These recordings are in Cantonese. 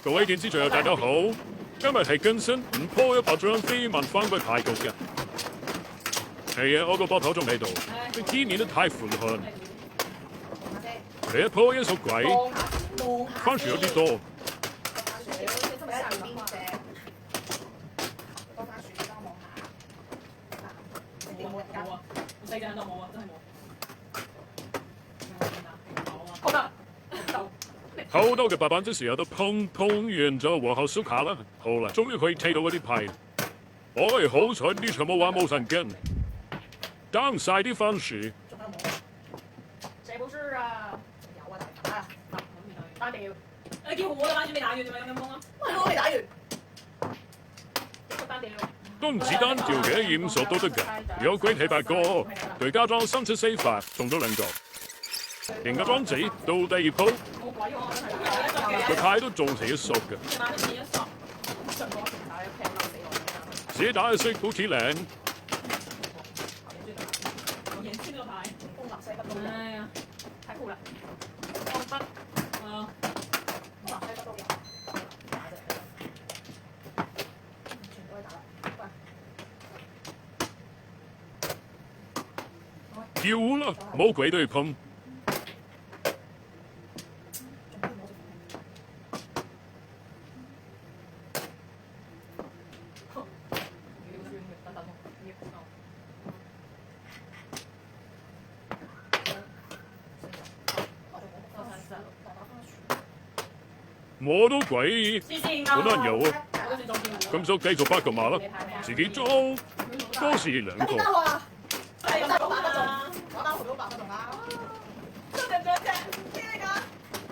各位電視最友大家好，今日係更新5,100張非文翻歸牌局嘅。係啊，我個膊頭仲喺度，你天面都太寬闊。第一鋪一數鬼，番薯有啲多。世界都冇啊，真係冇。好得，好多嘅白板即時有得碰完就和後燒卡啦。好啦，終於可以睇到嗰啲牌。唉，好彩呢場冇話冇神經，爭晒啲番薯。這不是啊，有啊，大啊，打掉。你叫我嘅番薯未打完，做咩咁樣啊？我未打完。單掉。都唔止單調嘅，染熟都得㗎。有鬼睇8個，對家裝374法中咗2個。連個裝子到第2鋪，個牌都仲係一索嘅。自己打嘅色好似靚。哎呀，太酷了！要啦，冇鬼都要碰。我都鬼，好多人有啊。咁就繼續8個碼啦，自己裝，多是2個。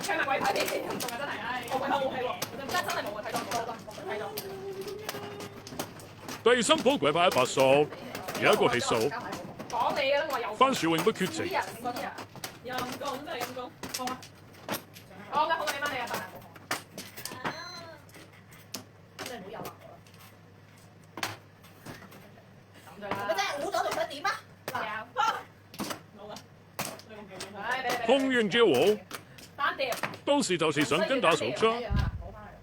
唱埋鬼牌俾你，唔中啊真係，唉，我鬼牌冇睇喎，真係冇啊，睇到，睇到。第3鋪鬼牌100數，有一個係數。講你啊，我有。番薯永不缺席。陰公真係陰公，好啊。好嘅，好嘅，你媽你啊，真係唔好誘惑我啦。咁就啦。你真係糊咗仲想點啊？冇啊。碰完之後，單掉。當時就是想跟打手槍，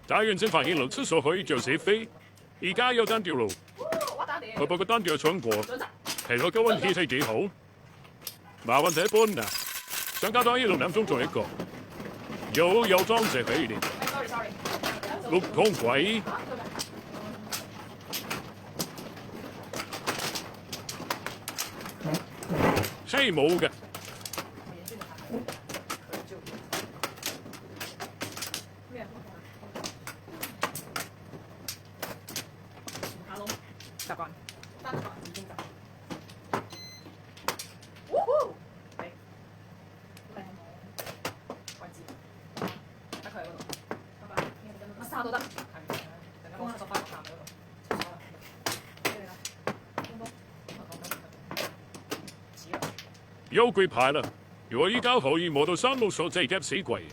打完先發現流出所可以就死飛，而家有單掉路。不過個單掉搶過，係我嘅運氣係幾好。麻煩這般啊，想加多1、2鐘做一個，有裝飾喺呢6通鬼。係冇嘅。習慣。已經習。位置。喺佢嗰度。拜拜。乜沙都得。係。陣間我塞翻個鹹喺嗰度。有鬼牌啦！如果依家可以摸到3路數，即係夾死鬼。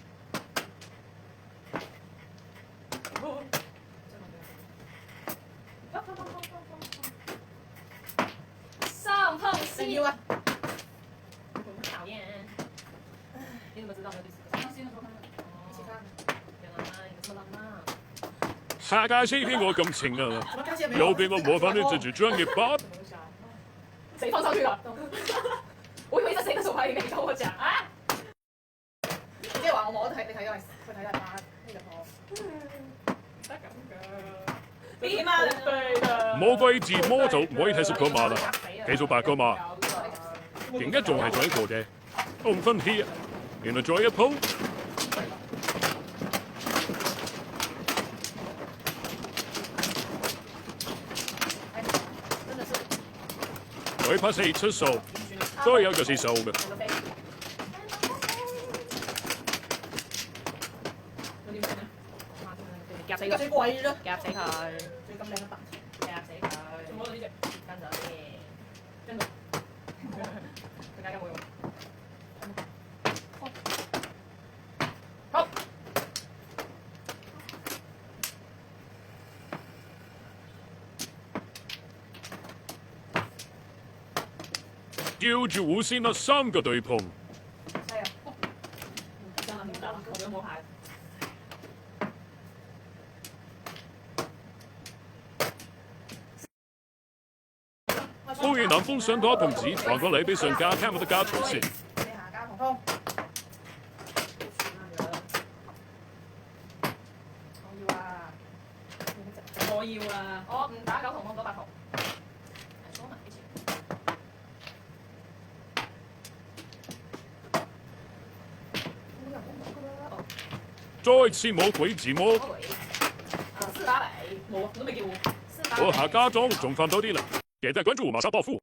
上碰西啊！討厭。你怎麼知道沒有第4個？一起看。原來你這麼浪漫。下屆4篇我咁情啊！又俾我模仿你這隻專業吧。誰放上去了？我以為這是一個手牌，你跟我講啊！即係話我摸睇，你睇咗係佢睇係8呢個波。得咁㗎？點啊？摸鬼字摸就唔可以睇10個碼啦，繼續8個碼。點解仲係仲一個嘅？我唔分氣啊！原來再一鋪。鬼牌4出數，都有就是數嘅。夾死佢！最貴啦！夾死佢！最咁靚嘅白，夾死佢！仲攞到呢隻，跟咗先，跟住，佢加冇用。好。叫住胡先啦，3個對碰。係啊，真係唔得啦，我都冇牌。歡迎南豐信託同志傳個禮俾上家聽我哋家隨先。你下家彤彤。我要啊！我唔打9筒，我打8筒。數埋幾錢？再次魔鬼字幕。400冇啊，我都未叫我。我下家裝仲翻多啲啦，記得關注馬上暴富。